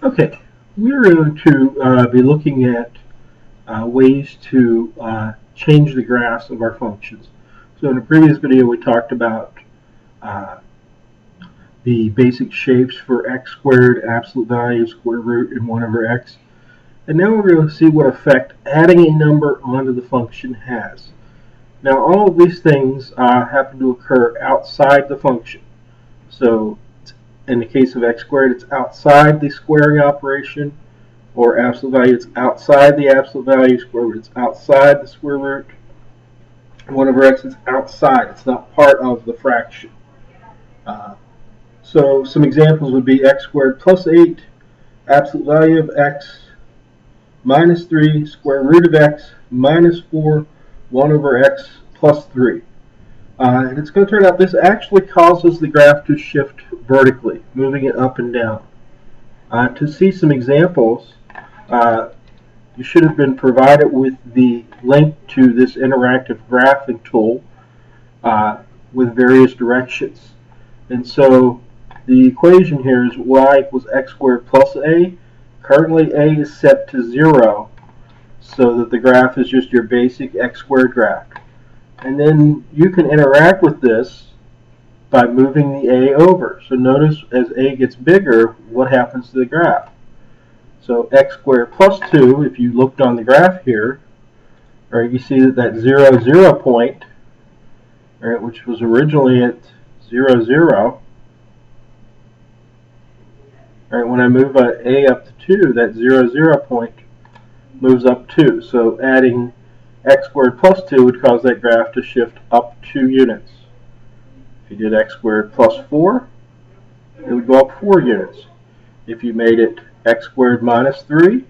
Okay, we're going to be looking at ways to change the graphs of our functions. So in a previous video we talked about uh, the basic shapes for x squared, absolute value, square root, and 1 over x. And now we're going to see what effect adding a number onto the function has. Now all of these things happen to occur outside the function. So in the case of x squared, it's outside the squaring operation, or absolute value, it's outside the absolute value, square root, it's outside the square root, 1 over x, it's outside, it's not part of the fraction. So some examples would be x squared plus 8, absolute value of x, minus 3, square root of x, minus 4, 1 over x, plus 3. And it's going to turn out this actually causes the graph to shift vertically, moving it up and down. To see some examples, you should have been provided with the link to this interactive graphing tool with various directions. And so the equation here is y equals x squared plus a. Currently a is set to 0, so that the graph is just your basic x squared graph. And then you can interact with this by moving the a over. So notice as a gets bigger, what happens to the graph. So x squared plus 2, if you looked on the graph here, right, you see that 0, 0 point, right, which was originally at 0, 0, right, when I move a up to 2, that 0, 0 point moves up 2. So adding x squared plus 2 would cause that graph to shift up 2 units. If you did x squared plus 4, it would go up 4 units. If you made it x squared minus 3,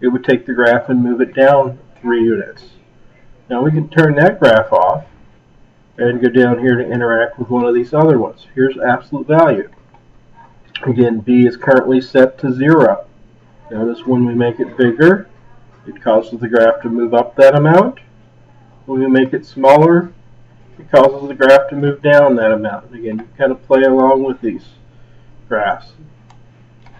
it would take the graph and move it down 3 units. Now we can turn that graph off and go down here to interact with one of these other ones. Here's absolute value. Again, b is currently set to 0. Notice when we make it bigger, it causes the graph to move up that amount. When we make it smaller, it causes the graph to move down that amount. Again, you kind of play along with these graphs.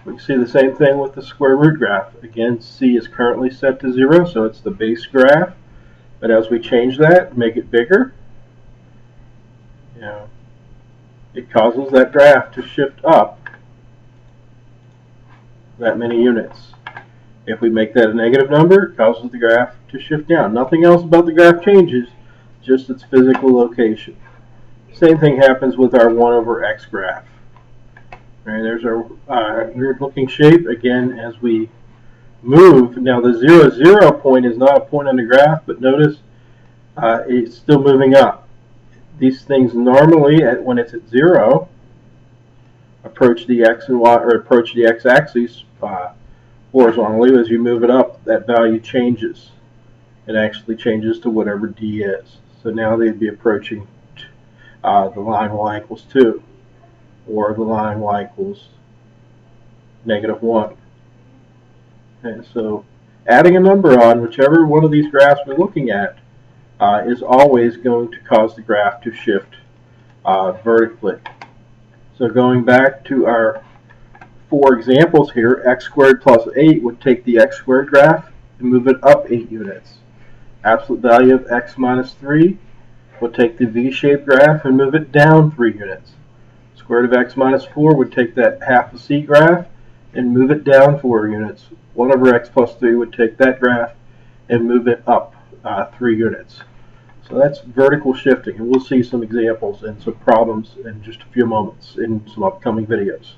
We can see the same thing with the square root graph. Again, c is currently set to 0, so it's the base graph. But as we change that, make it bigger, it causes that graph to shift up that many units. If we make that a negative number, it causes the graph to shift down. Nothing else about the graph changes, just its physical location. Same thing happens with our 1 over x graph. Right, there's our weird looking shape. Again, as we move, now the 0, 0 point is not a point on the graph, but notice it's still moving up. These things normally, when it's at 0, approach the x and y, or approach the x-axis horizontally. As you move it up, that value changes. It actually changes to whatever d is. So now they'd be approaching the line y equals 2, or the line y equals negative 1. And so adding a number on whichever one of these graphs we're looking at is always going to cause the graph to shift vertically. So going back to our 4 examples here, x squared plus 8 would take the x squared graph and move it up 8 units. Absolute value of x minus 3 would take the v-shaped graph and move it down 3 units. Square root of x minus 4 would take that half a c graph and move it down 4 units. 1 over x plus 3 would take that graph and move it up 3 units. So that's vertical shifting, and we'll see some examples and some problems in just a few moments in some upcoming videos.